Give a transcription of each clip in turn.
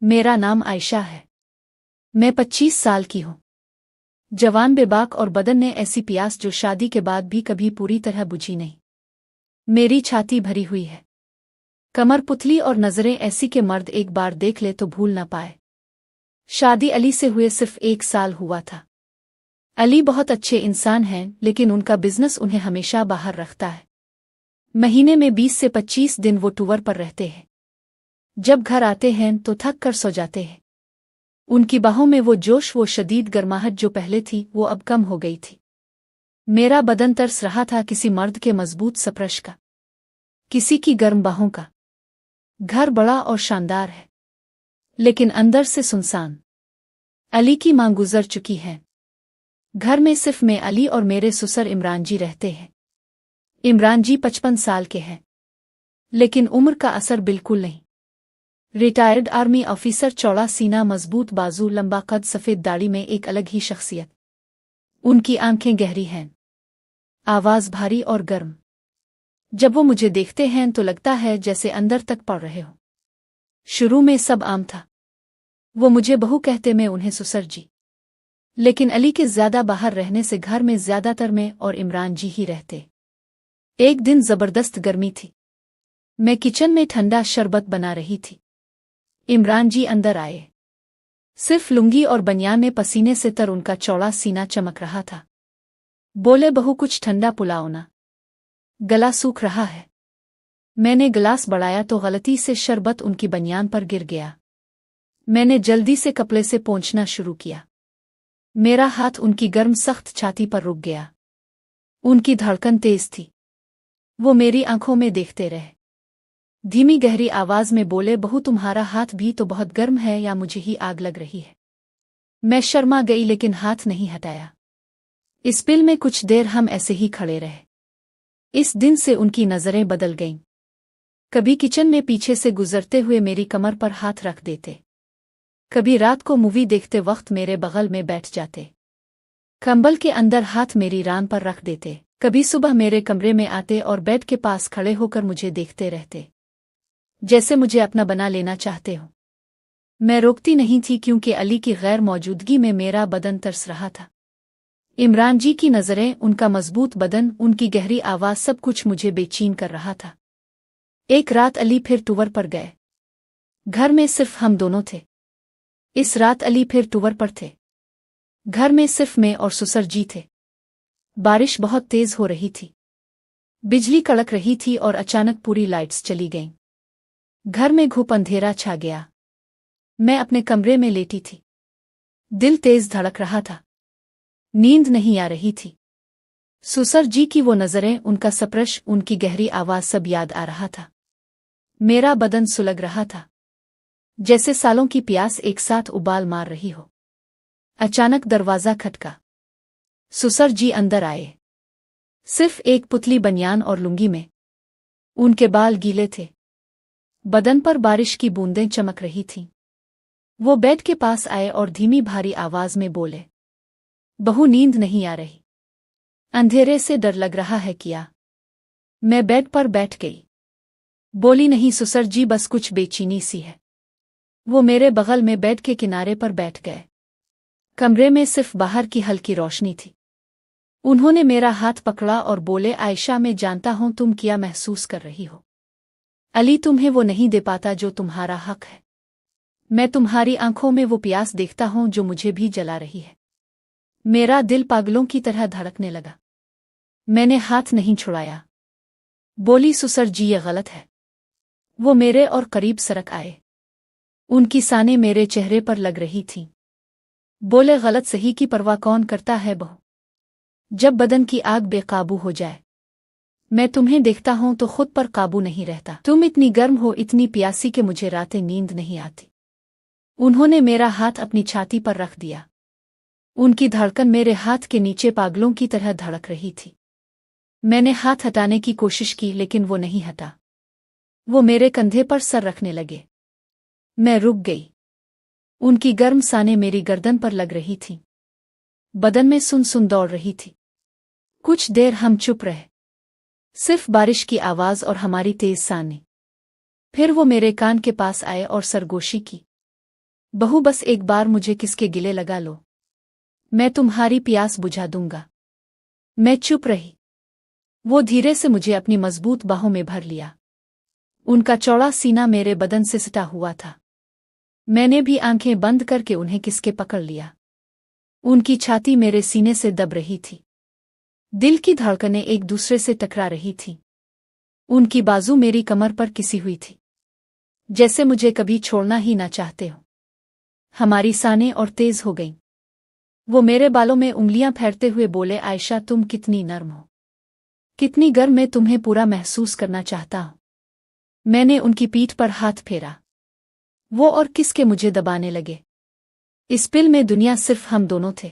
मेरा नाम आयशा है। मैं 25 साल की हूँ। जवान, बेबाक और बदन ने ऐसी प्यास जो शादी के बाद भी कभी पूरी तरह बुझी नहीं। मेरी छाती भरी हुई है, कमर पुतली और नजरें ऐसी कि मर्द एक बार देख ले तो भूल न पाए। शादी अली से हुए सिर्फ 1 साल हुआ था। अली बहुत अच्छे इंसान हैं, लेकिन उनका बिजनेस उन्हें हमेशा बाहर रखता है। महीने में 20 से 25 दिन वो टूर पर रहते हैं। जब घर आते हैं तो थक कर सो जाते हैं। उनकी बाहों में वो जोश, वो शदीद गर्माहट जो पहले थी, वो अब कम हो गई थी। मेरा बदन तरस रहा था किसी मर्द के मजबूत स्पर्श का, किसी की गर्म बाहों का। घर बड़ा और शानदार है, लेकिन अंदर से सुनसान। अली की मां गुजर चुकी है। घर में सिर्फ मैं, अली और मेरे ससुर इमरान जी रहते हैं। इमरान जी 55 साल के हैं, लेकिन उम्र का असर बिल्कुल नहीं। रिटायर्ड आर्मी ऑफिसर, चौड़ा सीना, मजबूत बाजू, लंबा कद, सफेद दाढ़ी में एक अलग ही शख्सियत। उनकी आंखें गहरी हैं, आवाज भारी और गर्म। जब वो मुझे देखते हैं तो लगता है जैसे अंदर तक पड़ रहे हो। शुरू में सब आम था। वो मुझे बहू कहते, मैं उन्हें ससुर जी। लेकिन अली के ज्यादा बाहर रहने से घर में ज्यादातर मैं और इमरान जी ही रहते। एक दिन जबरदस्त गर्मी थी। मैं किचन में ठंडा शरबत बना रही थी। इमरान जी अंदर आए। सिर्फ लुंगी और बनियान में पसीने से तर उनका चौड़ा सीना चमक रहा था। बोले, बहू कुछ ठंडा पुलाओ ना, गला सूख रहा है। मैंने गिलास बढ़ाया तो गलती से शरबत उनकी बनियान पर गिर गया। मैंने जल्दी से कपड़े से पोंछना शुरू किया। मेरा हाथ उनकी गर्म सख्त छाती पर रुक गया। उनकी धड़कन तेज थी। वो मेरी आंखों में देखते रहे। धीमी गहरी आवाज में बोले, बहू तुम्हारा हाथ भी तो बहुत गर्म है, या मुझे ही आग लग रही है। मैं शर्मा गई, लेकिन हाथ नहीं हटाया। इस पिल में कुछ देर हम ऐसे ही खड़े रहे। इस दिन से उनकी नजरें बदल गईं। कभी किचन में पीछे से गुजरते हुए मेरी कमर पर हाथ रख देते, कभी रात को मूवी देखते वक्त मेरे बगल में बैठ जाते, कंबल के अंदर हाथ मेरी रान पर रख देते, कभी सुबह मेरे कमरे में आते और बेड के पास खड़े होकर मुझे देखते रहते, जैसे मुझे अपना बना लेना चाहते हो। मैं रोकती नहीं थी, क्योंकि अली की गैर मौजूदगी में मेरा बदन तरस रहा था। इमरान जी की नजरें, उनका मजबूत बदन, उनकी गहरी आवाज, सब कुछ मुझे बेचैन कर रहा था। एक रात अली फिर टूर पर गए। घर में सिर्फ हम दोनों थे। इस रात अली फिर टूर पर थे। घर में सिर्फ मैं और ससुर जी थे। बारिश बहुत तेज हो रही थी। बिजली कड़क रही थी और अचानक पूरी लाइट्स चली गईं। घर में घुप अंधेरा छा गया। मैं अपने कमरे में लेटी थी। दिल तेज धड़क रहा था। नींद नहीं आ रही थी। ससुर जी की वो नजरें, उनका स्पर्श, उनकी गहरी आवाज, सब याद आ रहा था। मेरा बदन सुलग रहा था, जैसे सालों की प्यास एक साथ उबाल मार रही हो। अचानक दरवाजा खटका। ससुर जी अंदर आए, सिर्फ एक पुतली बनियान और लुंगी में। उनके बाल गीले थे, बदन पर बारिश की बूंदें चमक रही थीं। वो बेड के पास आए और धीमी भारी आवाज में बोले, बहू नींद नहीं आ रही? अंधेरे से डर लग रहा है क्या? मैं बेड पर बैठ गई। बोली, नहीं ससुर जी, बस कुछ बेचैनी सी है। वो मेरे बगल में बेड के किनारे पर बैठ गए। कमरे में सिर्फ बाहर की हल्की रोशनी थी। उन्होंने मेरा हाथ पकड़ा और बोले, आयशा, मैं जानता हूं तुम क्या महसूस कर रही हो। अली तुम्हें वो नहीं दे पाता जो तुम्हारा हक है। मैं तुम्हारी आंखों में वो प्यास देखता हूं जो मुझे भी जला रही है। मेरा दिल पागलों की तरह धड़कने लगा। मैंने हाथ नहीं छुड़ाया। बोली, ससुर जी, ये गलत है। वो मेरे और करीब सरक आए। उनकी सानें मेरे चेहरे पर लग रही थीं। बोले, गलत सही की परवाह कौन करता है बहू? जब बदन की आग बेकाबू हो जाए। मैं तुम्हें देखता हूं तो खुद पर काबू नहीं रहता। तुम इतनी गर्म हो, इतनी प्यासी कि मुझे रातें नींद नहीं आती। उन्होंने मेरा हाथ अपनी छाती पर रख दिया। उनकी धड़कन मेरे हाथ के नीचे पागलों की तरह धड़क रही थी। मैंने हाथ हटाने की कोशिश की, लेकिन वो नहीं हटा। वो मेरे कंधे पर सर रखने लगे। मैं रुक गई। उनकी गर्म सानें मेरी गर्दन पर लग रही थीं। बदन में सुन सुन दौड़ रही थी। कुछ देर हम चुप रहे, सिर्फ बारिश की आवाज और हमारी तेज सानें। फिर वो मेरे कान के पास आए और सरगोशी की। बहू बस एक बार मुझे किसके गिले लगा लो, मैं तुम्हारी प्यास बुझा दूंगा। मैं चुप रही। वो धीरे से मुझे अपनी मजबूत बाहों में भर लिया। उनका चौड़ा सीना मेरे बदन से सटा हुआ था। मैंने भी आंखें बंद करके उन्हें किसके पकड़ लिया। उनकी छाती मेरे सीने से दब रही थी। दिल की धड़कनें एक दूसरे से टकरा रही थीं। उनकी बाजू मेरी कमर पर किसी हुई थी, जैसे मुझे कभी छोड़ना ही ना चाहते हो। हमारी सांसें और तेज हो गईं। वो मेरे बालों में उंगलियां फेरते हुए बोले, आयशा तुम कितनी नर्म हो, कितनी गर्म, मैं तुम्हें पूरा महसूस करना चाहता हूं। मैंने उनकी पीठ पर हाथ फेरा। वो और किसके मुझे दबाने लगे। इस पिल में दुनिया सिर्फ हम दोनों थे।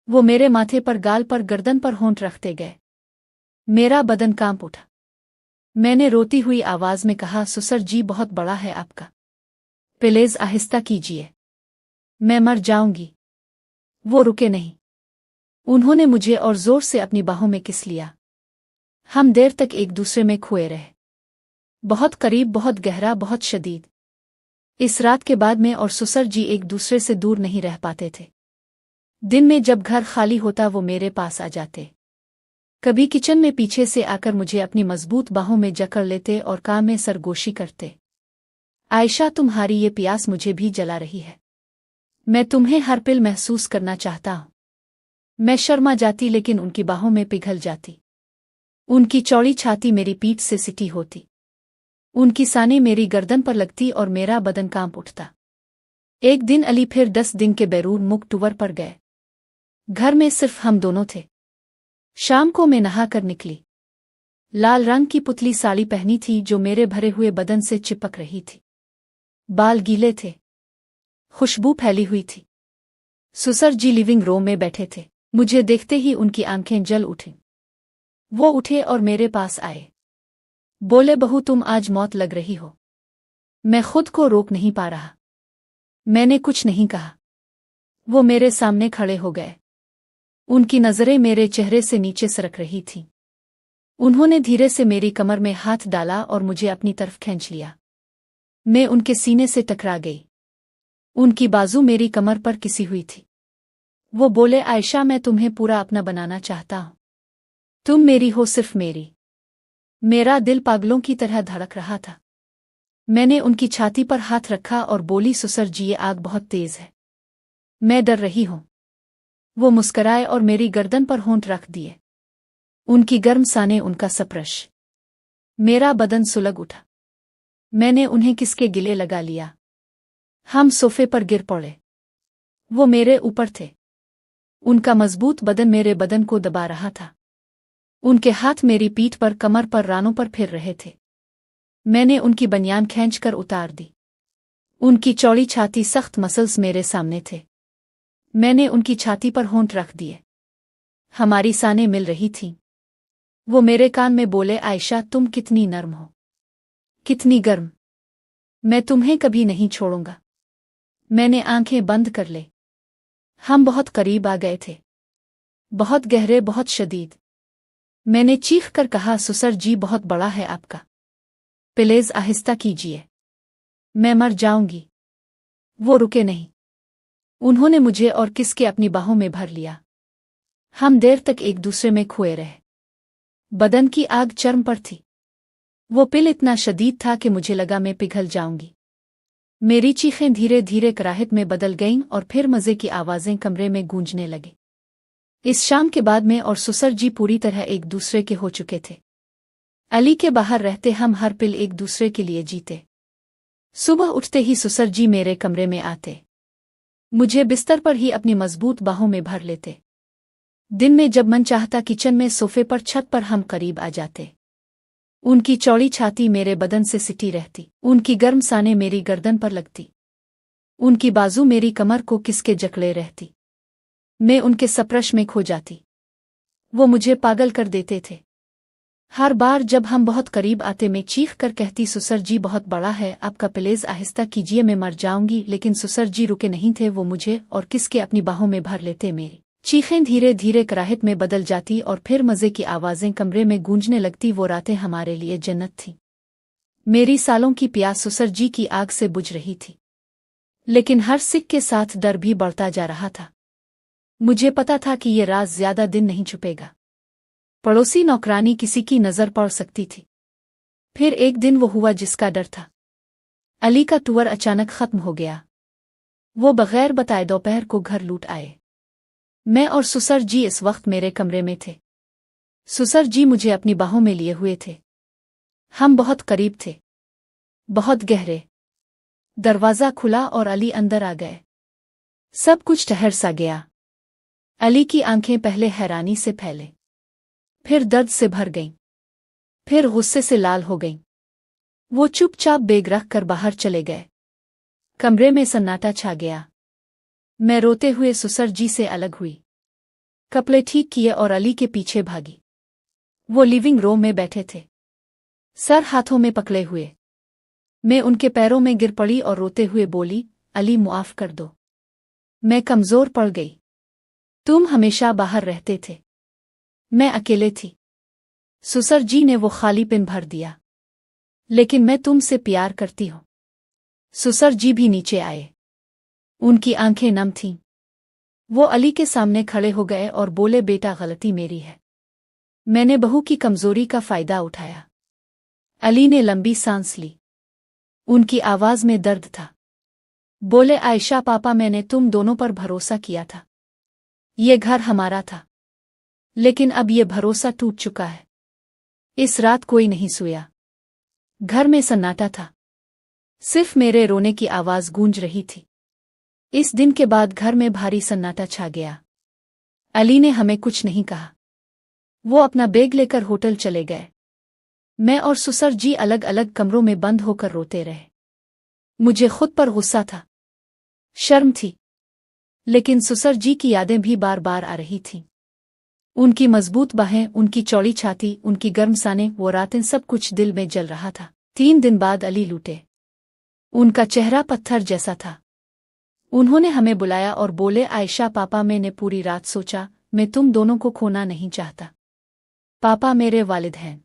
वो मेरे माथे पर, गाल पर, गर्दन पर होंठ रखते गए। मेरा बदन कांप उठा। मैंने रोती हुई आवाज में कहा, ससुर जी बहुत बड़ा है आपका, प्लीज आहिस्ता कीजिए, मैं मर जाऊंगी। वो रुके नहीं। उन्होंने मुझे और जोर से अपनी बाहों में किस लिया। हम देर तक एक दूसरे में खोए रहे। बहुत करीब, बहुत गहरा, बहुत शदीद। इस रात के बाद मैं और ससुर जी एक दूसरे से दूर नहीं रह पाते थे। दिन में जब घर खाली होता वो मेरे पास आ जाते। कभी किचन में पीछे से आकर मुझे अपनी मजबूत बाहों में जकड़ लेते और कान में सरगोशी करते। आयशा तुम्हारी ये प्यास मुझे भी जला रही है, मैं तुम्हें हर पल महसूस करना चाहता हूं। मैं शर्मा जाती लेकिन उनकी बाहों में पिघल जाती। उनकी चौड़ी छाती मेरी पीठ से सिटी होती। उनकी सांसें मेरी गर्दन पर लगती और मेरा बदन कांप उठता। एक दिन अली फिर 10 दिन के बैरून मुक टूर पर गए। घर में सिर्फ हम दोनों थे। शाम को मैं नहा कर निकली। लाल रंग की पुतली साड़ी पहनी थी जो मेरे भरे हुए बदन से चिपक रही थी। बाल गीले थे, खुशबू फैली हुई थी। ससुर जी लिविंग रूम में बैठे थे। मुझे देखते ही उनकी आंखें जल उठीं। वो उठे और मेरे पास आए। बोले, बहू तुम आज मौत लग रही हो। मैं खुद को रोक नहीं पा रहा। मैंने कुछ नहीं कहा। वो मेरे सामने खड़े हो गए। उनकी नजरें मेरे चेहरे से नीचे सरक रही थीं। उन्होंने धीरे से मेरी कमर में हाथ डाला और मुझे अपनी तरफ खींच लिया। मैं उनके सीने से टकरा गई। उनकी बाजू मेरी कमर पर किसी हुई थी। वो बोले, आयशा मैं तुम्हें पूरा अपना बनाना चाहता हूं। तुम मेरी हो, सिर्फ मेरी। मेरा दिल पागलों की तरह धड़क रहा था। मैंने उनकी छाती पर हाथ रखा और बोली, ससुर जी ये आग बहुत तेज है, मैं डर रही हूं। वो मुस्कराए और मेरी गर्दन पर होंठ रख दिए। उनकी गर्म सांसें, उनका स्पर्श। मेरा बदन सुलग उठा। मैंने उन्हें किसके गिले लगा लिया। हम सोफे पर गिर पड़े। वो मेरे ऊपर थे। उनका मजबूत बदन मेरे बदन को दबा रहा था। उनके हाथ मेरी पीठ पर, कमर पर, रानों पर फिर रहे थे। मैंने उनकी बनियान खींचकर उतार दी। उनकी चौड़ी छाती, सख्त मसल्स मेरे सामने थे। मैंने उनकी छाती पर होंठ रख दिए। हमारी सांसें मिल रही थीं। वो मेरे कान में बोले, आयशा तुम कितनी नर्म हो, कितनी गर्म, मैं तुम्हें कभी नहीं छोड़ूंगा। मैंने आंखें बंद कर ले। हम बहुत करीब आ गए थे, बहुत गहरे, बहुत शदीद। मैंने चीख कर कहा, ससुर जी बहुत बड़ा है आपका, प्लीज आहिस्ता कीजिए, मैं मर जाऊंगी। वो रुके नहीं। उन्होंने मुझे और किसके अपनी बाहों में भर लिया। हम देर तक एक दूसरे में खोए रहे। बदन की आग चर्म पर थी। वो पिल इतना शदीद था कि मुझे लगा मैं पिघल जाऊंगी। मेरी चीखें धीरे धीरे कराहत में बदल गईं और फिर मज़े की आवाज़ें कमरे में गूंजने लगी। इस शाम के बाद मैं और ससुर जी पूरी तरह एक दूसरे के हो चुके थे। अली के बाहर रहते हम हर पल एक दूसरे के लिए जीते। सुबह उठते ही ससुर जी मेरे कमरे में आते। मुझे बिस्तर पर ही अपनी मजबूत बाहों में भर लेते। दिन में जब मन चाहता किचन में, सोफे पर, छत पर हम करीब आ जाते। उनकी चौड़ी छाती मेरे बदन से सिटी रहती। उनकी गर्म सांसें मेरी गर्दन पर लगती। उनकी बाजू मेरी कमर को किसके जकड़े रहती। मैं उनके स्पर्श में खो जाती। वो मुझे पागल कर देते थे। हर बार जब हम बहुत करीब आते मैं चीख कर कहती, ससुर जी बहुत बड़ा है आपका, प्लीज आहिस्ता कीजिए, मैं मर जाऊंगी। लेकिन ससुर जी रुके नहीं थे। वो मुझे और किसके अपनी बाहों में भर लेते। मेरी चीखें धीरे धीरे कराहत में बदल जाती और फिर मज़े की आवाज़ें कमरे में गूंजने लगती। वो रातें हमारे लिए जन्नत थीं। मेरी सालों की प्यास ससुर जी की आग से बुझ रही थी। लेकिन हर सिक के साथ डर भी बढ़ता जा रहा था। मुझे पता था कि ये राज ज्यादा दिन नहीं छुपेगा। पड़ोसी नौकरानी किसी की नजर पड़ सकती थी। फिर एक दिन वो हुआ जिसका डर था। अली का टूर अचानक खत्म हो गया। वो बगैर बताए दोपहर को घर लूट आए। मैं और सुसर जी इस वक्त मेरे कमरे में थे। सुसर जी मुझे अपनी बाहों में लिए हुए थे। हम बहुत करीब थे, बहुत गहरे। दरवाजा खुला और अली अंदर आ गए। सब कुछ ठहर सा गया। अली की आंखें पहले हैरानी से फैले, फिर दर्द से भर गईं, फिर गुस्से से लाल हो गईं। वो चुपचाप बेग रख कर बाहर चले गए। कमरे में सन्नाटा छा गया। मैं रोते हुए सुसर जी से अलग हुई, कपड़े ठीक किए और अली के पीछे भागी। वो लिविंग रूम में बैठे थे, सर हाथों में पकड़े हुए। मैं उनके पैरों में गिर पड़ी और रोते हुए बोली, अली मुआफ कर दो, मैं कमजोर पड़ गई। तुम हमेशा बाहर रहते थे, मैं अकेले थी। सुसर जी ने वो खालीपन भर दिया। लेकिन मैं तुमसे प्यार करती हूँ। सुसर जी भी नीचे आए। उनकी आंखें नम थीं। वो अली के सामने खड़े हो गए और बोले, बेटा गलती मेरी है। मैंने बहू की कमजोरी का फायदा उठाया। अली ने लंबी सांस ली। उनकी आवाज में दर्द था। बोले, आयशा पापा, मैंने तुम दोनों पर भरोसा किया था। ये घर हमारा था। लेकिन अब ये भरोसा टूट चुका है। इस रात कोई नहीं सोया। घर में सन्नाटा था। सिर्फ मेरे रोने की आवाज गूंज रही थी। इस दिन के बाद घर में भारी सन्नाटा छा गया। अली ने हमें कुछ नहीं कहा। वो अपना बैग लेकर होटल चले गए। मैं और सुसर जी अलग अलग कमरों में बंद होकर रोते रहे। मुझे खुद पर गुस्सा था, शर्म थी, लेकिन सुसर जी की यादें भी बार बार आ रही थीं। उनकी मजबूत बाहें, उनकी चौड़ी छाती, उनकी गर्म सानें, वो रातें, सब कुछ दिल में जल रहा था। 3 दिन बाद अली लूटे। उनका चेहरा पत्थर जैसा था। उन्होंने हमें बुलाया और बोले, आयशा पापा, मैंने पूरी रात सोचा, मैं तुम दोनों को खोना नहीं चाहता। पापा मेरे वालिद हैं,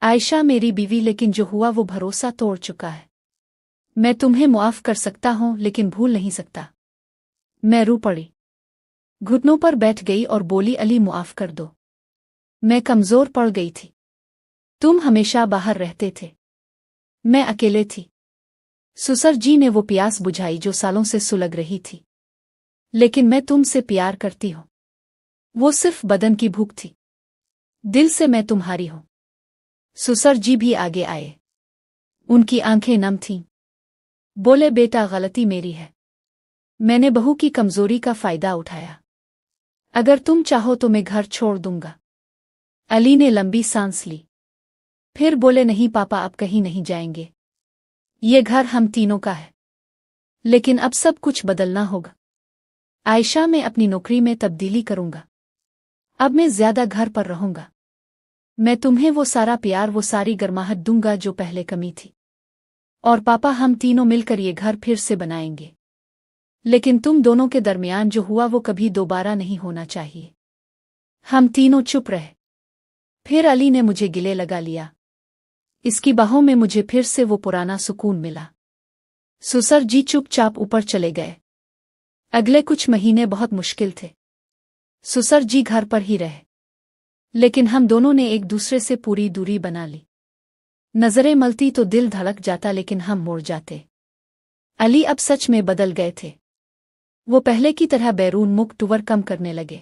आयशा मेरी बीवी, लेकिन जो हुआ वो भरोसा तोड़ चुका है। मैं तुम्हें मुआफ कर सकता हूं, लेकिन भूल नहीं सकता। मैं रो पड़ी, घुटनों पर बैठ गई और बोली, अली मुआफ कर दो। मैं कमजोर पड़ गई थी। तुम हमेशा बाहर रहते थे, मैं अकेले थी। सुसर जी ने वो प्यास बुझाई जो सालों से सुलग रही थी। लेकिन मैं तुमसे प्यार करती हूं। वो सिर्फ बदन की भूख थी, दिल से मैं तुम्हारी हूं। सुसर जी भी आगे आए। उनकी आंखें नम थीं। बोले, बेटा गलती मेरी है। मैंने बहू की कमजोरी का फायदा उठाया। अगर तुम चाहो तो मैं घर छोड़ दूंगा। अली ने लंबी सांस ली। फिर बोले, नहीं पापा, अब कहीं नहीं जाएंगे। ये घर हम तीनों का है। लेकिन अब सब कुछ बदलना होगा। आयशा, मैं अपनी नौकरी में तब्दीली करूंगा। अब मैं ज्यादा घर पर रहूंगा। मैं तुम्हें वो सारा प्यार, वो सारी गर्माहट दूंगा जो पहले कमी थी। और पापा, हम तीनों मिलकर ये घर फिर से बनाएंगे। लेकिन तुम दोनों के दरमियान जो हुआ वो कभी दोबारा नहीं होना चाहिए। हम तीनों चुप रहे। फिर अली ने मुझे गिले लगा लिया। इसकी बाहों में मुझे फिर से वो पुराना सुकून मिला। सुसर जी चुपचाप ऊपर चले गए। अगले कुछ महीने बहुत मुश्किल थे। सुसर जी घर पर ही रहे, लेकिन हम दोनों ने एक दूसरे से पूरी दूरी बना ली। नजरें मलती तो दिल धड़क जाता, लेकिन हम मुड़ जाते। अली अब सच में बदल गए थे। वो पहले की तरह बैरून मुख टूवर कम करने लगे।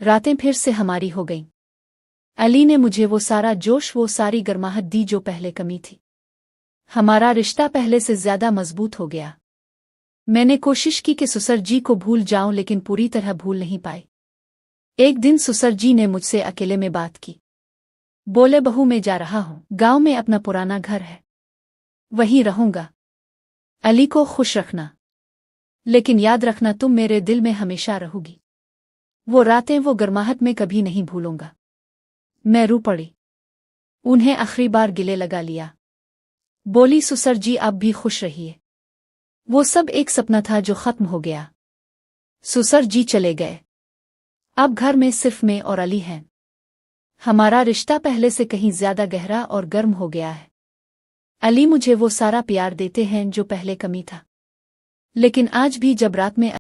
रातें फिर से हमारी हो गईं। अली ने मुझे वो सारा जोश, वो सारी गर्माहट दी जो पहले कमी थी। हमारा रिश्ता पहले से ज्यादा मजबूत हो गया। मैंने कोशिश की कि सुसर जी को भूल जाऊं, लेकिन पूरी तरह भूल नहीं पाई। एक दिन सुसर जी ने मुझसे अकेले में बात की। बोले, बहू, मैं जा रहा हूं। गांव में अपना पुराना घर है, वहीं रहूंगा। अली को खुश रखना, लेकिन याद रखना तुम मेरे दिल में हमेशा रहोगी। वो रातें, वो गर्माहट में कभी नहीं भूलूंगा। मैं रो पड़ी। उन्हें आखिरी बार गिले लगा लिया। बोली, सुसर जी, आप भी खुश रहिए। वो सब एक सपना था जो खत्म हो गया। सुसर जी चले गए। अब घर में सिर्फ मैं और अली हैं। हमारा रिश्ता पहले से कहीं ज्यादा गहरा और गर्म हो गया है। अली मुझे वो सारा प्यार देते हैं जो पहले कमी था। लेकिन आज भी जब रात में